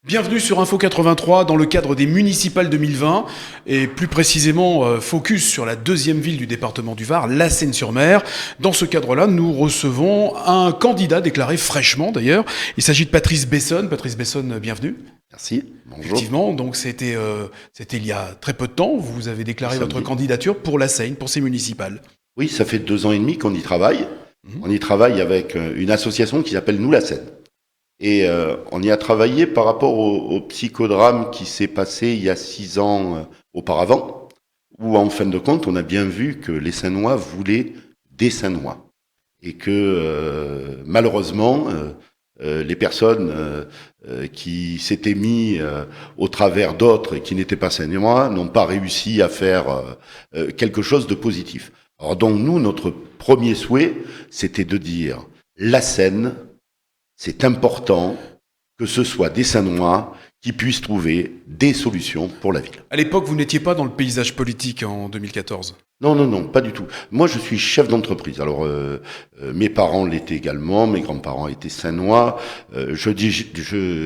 Bienvenue sur Info 83 dans le cadre des municipales 2020 et plus précisément focus sur la deuxième ville du département du Var, La Seyne-sur-Mer. Dans ce cadre-là, nous recevons un candidat déclaré fraîchement d'ailleurs. Il s'agit de Patrice Bessonne. Patrice Bessonne, bienvenue. Merci, bonjour. Effectivement, donc c'était il y a très peu de temps. Vous avez déclaré votre candidature pour La Seyne, pour ces municipales. Oui, ça fait 2 ans et demi qu'on y travaille. On y travaille avec une association qui s'appelle Nous la Seyne. Et on y a travaillé par rapport au psychodrame qui s'est passé il y a 6 ans auparavant, où en fin de compte, on a bien vu que les Sainois voulaient des Sainois. Et que malheureusement, les personnes qui s'étaient mis au travers d'autres et qui n'étaient pas Sainois n'ont pas réussi à faire quelque chose de positif. Alors donc nous, notre premier souhait, c'était de dire la Seine, c'est important que ce soit des Sainois qui puissent trouver des solutions pour la ville. À l'époque, vous n'étiez pas dans le paysage politique en 2014. Non, pas du tout. Moi, je suis chef d'entreprise. Alors, mes parents l'étaient également, mes grands-parents étaient Sainois. Je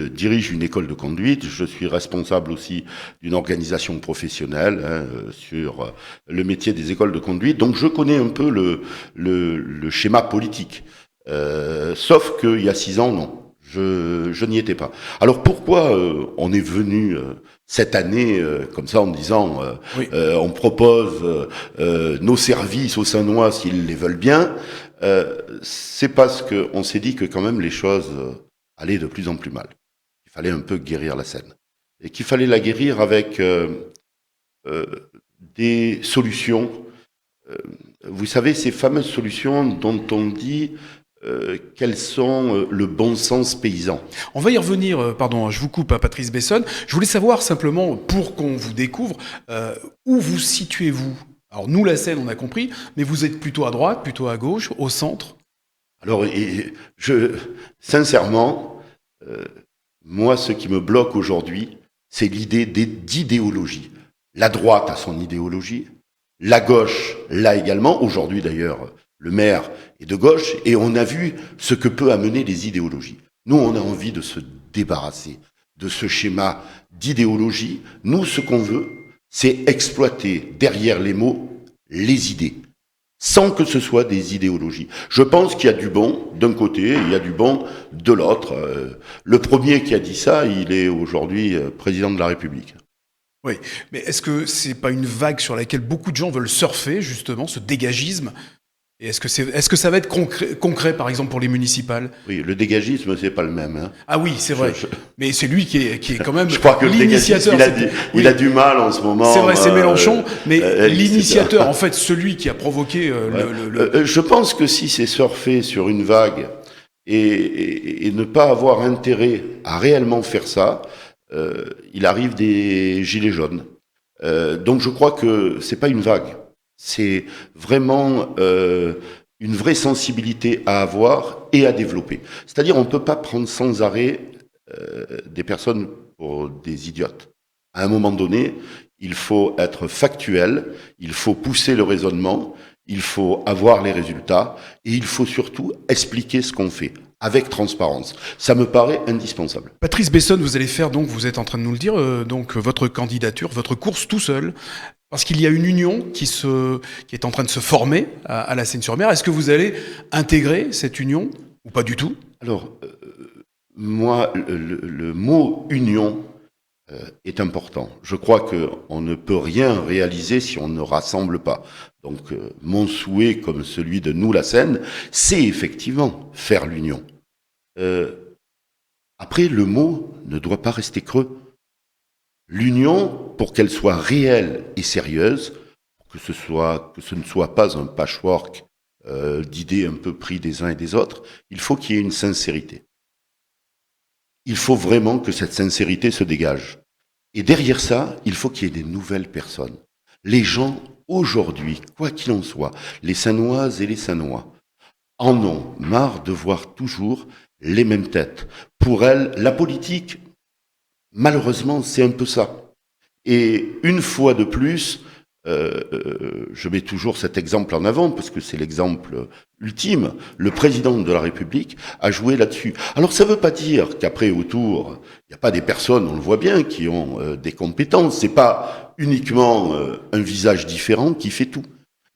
dirige une école de conduite. Je suis responsable aussi d'une organisation professionnelle sur le métier des écoles de conduite. Donc, je connais un peu le schéma politique. Sauf qu'il y a 6 ans, non. Je n'y étais pas. Alors pourquoi on est venu cette année comme ça en disant Oui. on propose nos services aux Sainois s'ils les veulent bien, c'est parce que on s'est dit que quand même les choses allaient de plus en plus mal. Il fallait un peu guérir la Seine et qu'il fallait la guérir avec des solutions. Vous savez, ces fameuses solutions dont on dit quels sont le bon sens paysan. On va y revenir, pardon, je vous coupe, Patrice Bessonne. Je voulais savoir simplement, pour qu'on vous découvre, où vous situez-vous? Alors nous, la Seine, on a compris, mais vous êtes plutôt à droite, plutôt à gauche, au centre? Alors, sincèrement, moi, ce qui me bloque aujourd'hui, c'est l'idée d'idéologie. La droite a son idéologie, la gauche l'a également. Aujourd'hui, d'ailleurs, le maire est de gauche, et on a vu ce que peut amener les idéologies. Nous, on a envie de se débarrasser de ce schéma d'idéologie. Nous, ce qu'on veut, c'est exploiter derrière les mots les idées, sans que ce soit des idéologies. Je pense qu'il y a du bon d'un côté, et il y a du bon de l'autre. Le premier qui a dit ça, il est aujourd'hui président de la République. Oui, mais est-ce que c'est pas une vague sur laquelle beaucoup de gens veulent surfer, justement, ce dégagisme? Et est-ce que ça va être concret, par exemple, pour les municipales? Oui, le dégagisme, c'est pas le même. Hein. Ah oui, c'est vrai. Mais c'est lui qui est quand même Je crois que l'initiateur. il a du mal en ce moment. C'est vrai, c'est Mélenchon, mais l'initiateur, en fait, celui qui a provoqué Je pense que si c'est surfer sur une vague et ne pas avoir intérêt à réellement faire ça, il arrive des gilets jaunes. Donc je crois que c'est pas une vague. C'est vraiment une vraie sensibilité à avoir et à développer. C'est-à-dire, on ne peut pas prendre sans arrêt des personnes pour des idiotes. À un moment donné, il faut être factuel, il faut pousser le raisonnement, il faut avoir les résultats et il faut surtout expliquer ce qu'on fait avec transparence. Ça me paraît indispensable. Patrice Bessonne, vous allez faire, donc, vous êtes en train de nous le dire, donc votre candidature, votre course tout seul, parce qu'il y a une union qui est en train de se former à La Seyne-sur-Mer. Est-ce que vous allez intégrer cette union ou pas du tout? Alors, moi, le mot union est important. Je crois qu'on ne peut rien réaliser si on ne rassemble pas. Donc, mon souhait, comme celui de Nous la Seyne, c'est effectivement faire l'union. Après, le mot ne doit pas rester creux. L'union, pour qu'elle soit réelle et sérieuse, que ce ne soit pas un patchwork d'idées un peu pris des uns et des autres, il faut qu'il y ait une sincérité. Il faut vraiment que cette sincérité se dégage. Et derrière ça, il faut qu'il y ait des nouvelles personnes. Les gens, aujourd'hui, quoi qu'il en soit, les Sainoises et les Sainois, en ont marre de voir toujours les mêmes têtes. Pour elles, la politique, malheureusement, c'est un peu ça. Et une fois de plus, je mets toujours cet exemple en avant parce que c'est l'exemple ultime. Le président de la République a joué là-dessus. Alors ça ne veut pas dire qu'après autour, il n'y a pas des personnes, on le voit bien, qui ont des compétences. C'est pas uniquement un visage différent qui fait tout.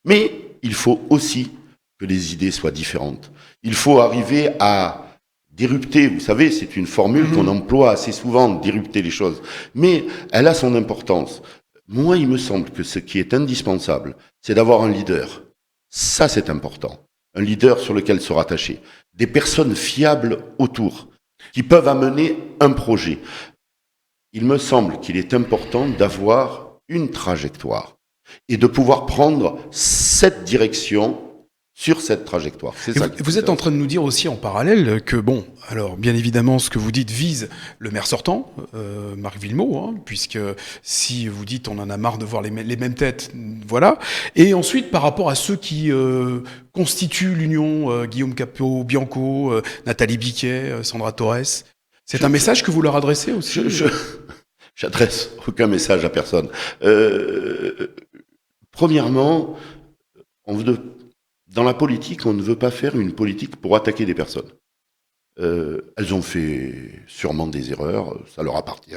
Mais il faut aussi que les idées soient différentes. Il faut arriver à dérupter, vous savez, c'est une formule qu'on emploie assez souvent, dérupter les choses. Mais elle a son importance. Moi, il me semble que ce qui est indispensable, c'est d'avoir un leader. Ça, c'est important. Un leader sur lequel se rattacher. Des personnes fiables autour, qui peuvent amener un projet. Il me semble qu'il est important d'avoir une trajectoire et de pouvoir prendre cette direction sur cette trajectoire. C'est ça. Vous êtes en train de nous dire aussi en parallèle que, bon, alors bien évidemment, ce que vous dites vise le maire sortant, Marc Villemot, hein, puisque si vous dites on en a marre de voir les mêmes têtes, voilà. Et ensuite, par rapport à ceux qui constituent l'union, Guillaume Capot-Bianco, Nathalie Biquet, Sandra Torres, c'est un message que vous leur adressez aussi? J'adresse aucun message à personne. Premièrement, dans la politique, on ne veut pas faire une politique pour attaquer des personnes. Elles ont fait sûrement des erreurs, ça leur appartient.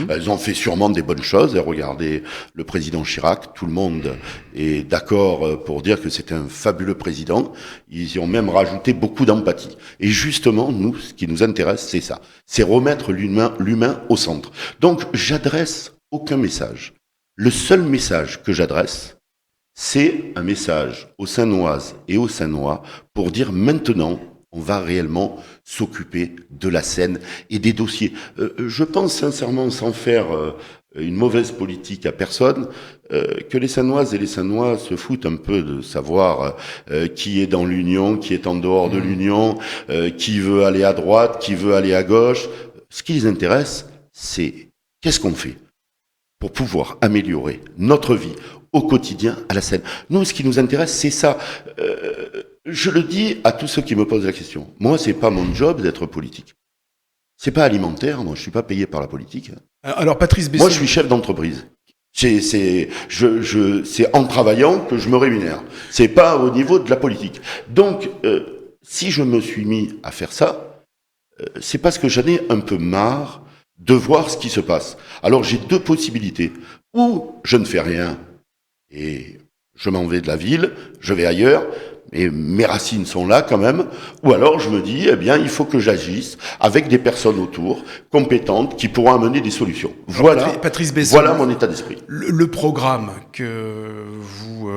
Elles ont fait sûrement des bonnes choses. Et regardez le président Chirac, tout le monde est d'accord pour dire que c'est un fabuleux président. Ils y ont même rajouté beaucoup d'empathie. Et justement, nous, ce qui nous intéresse, c'est ça. C'est remettre l'humain au centre. Donc, j'adresse aucun message. Le seul message que j'adresse, c'est un message aux Sainoises et aux Sainois pour dire maintenant, on va réellement s'occuper de la Seine et des dossiers. Je pense sincèrement, sans faire une mauvaise politique à personne, que les Sainoises et les Sainois se foutent un peu de savoir qui est dans l'Union, qui est en dehors de l'Union, qui veut aller à droite, qui veut aller à gauche. Ce qui les intéresse, c'est qu'est-ce qu'on fait pour pouvoir améliorer notre vie au quotidien à la Seine. Nous, ce qui nous intéresse, c'est ça. Je le dis à tous ceux qui me posent la question. Moi, c'est pas mon job d'être politique. C'est pas alimentaire. Moi, je suis pas payé par la politique. Alors, Patrice Besson. Moi, je suis chef d'entreprise. C'est en travaillant que je me rémunère. C'est pas au niveau de la politique. Donc, si je me suis mis à faire ça, c'est parce que j'en ai un peu marre de voir ce qui se passe. Alors, j'ai deux possibilités. Ou je ne fais rien et je m'en vais de la ville, je vais ailleurs, et mes racines sont là quand même, ou alors je me dis, eh bien, il faut que j'agisse avec des personnes autour, compétentes, qui pourront amener des solutions. Voilà, Patrice Besson, voilà mon état d'esprit. Le programme que vous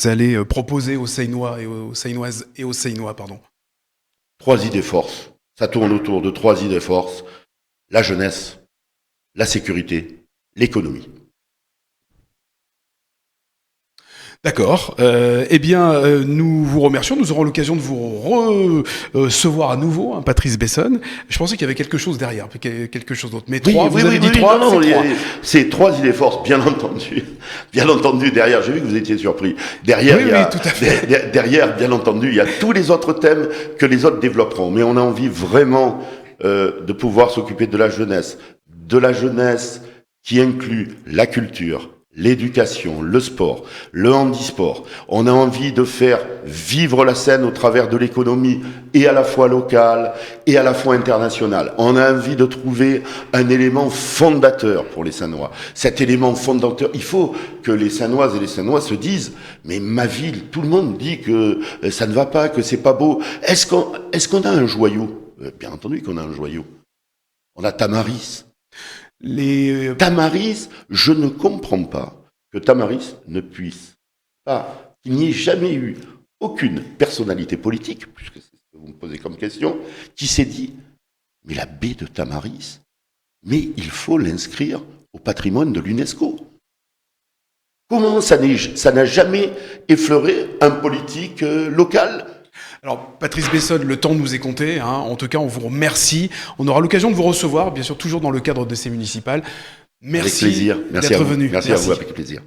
allez proposer aux Sainois et aux Sainoises et aux Sainois, pardon. 3 idées forces. Ça tourne autour de 3 idées forces. La jeunesse, la sécurité, l'économie. D'accord. Eh bien, nous vous remercions. Nous aurons l'occasion de vous recevoir à nouveau, hein, Patrice Besson. Je pensais qu'il y avait quelque chose derrière, quelque chose d'autre. Mais vous avez dit 3, non, c'est 3. C'est 3 idées forces, bien entendu. Bien entendu, derrière, j'ai vu que vous étiez surpris. Derrière, tout à fait. Derrière, bien entendu, il y a tous les autres thèmes que les autres développeront. Mais on a envie vraiment de pouvoir s'occuper de la jeunesse qui inclut la culture, l'éducation, le sport, le handisport. On a envie de faire vivre la Seine au travers de l'économie, et à la fois locale et à la fois internationale. On a envie de trouver un élément fondateur pour les Sainois. Cet élément fondateur, il faut que les Sainoises et les Sainois se disent « Mais ma ville, tout le monde dit que ça ne va pas, que c'est pas beau. Est-ce qu'on a un joyau ?» Bien entendu qu'on a un joyau. On a Tamaris. Tamaris, je ne comprends pas que Tamaris ne puisse pas, qu'il n'y ait jamais eu aucune personnalité politique, puisque c'est ce que vous me posez comme question, qui s'est dit, mais la baie de Tamaris, mais il faut l'inscrire au patrimoine de l'UNESCO. Comment ça n'a jamais effleuré un politique local ? Alors, Patrice Besson, le temps nous est compté. Hein. En tout cas, on vous remercie. On aura l'occasion de vous recevoir, bien sûr, toujours dans le cadre de ces municipales. Merci avec plaisir. Merci d'être venu. Merci à vous, avec plaisir.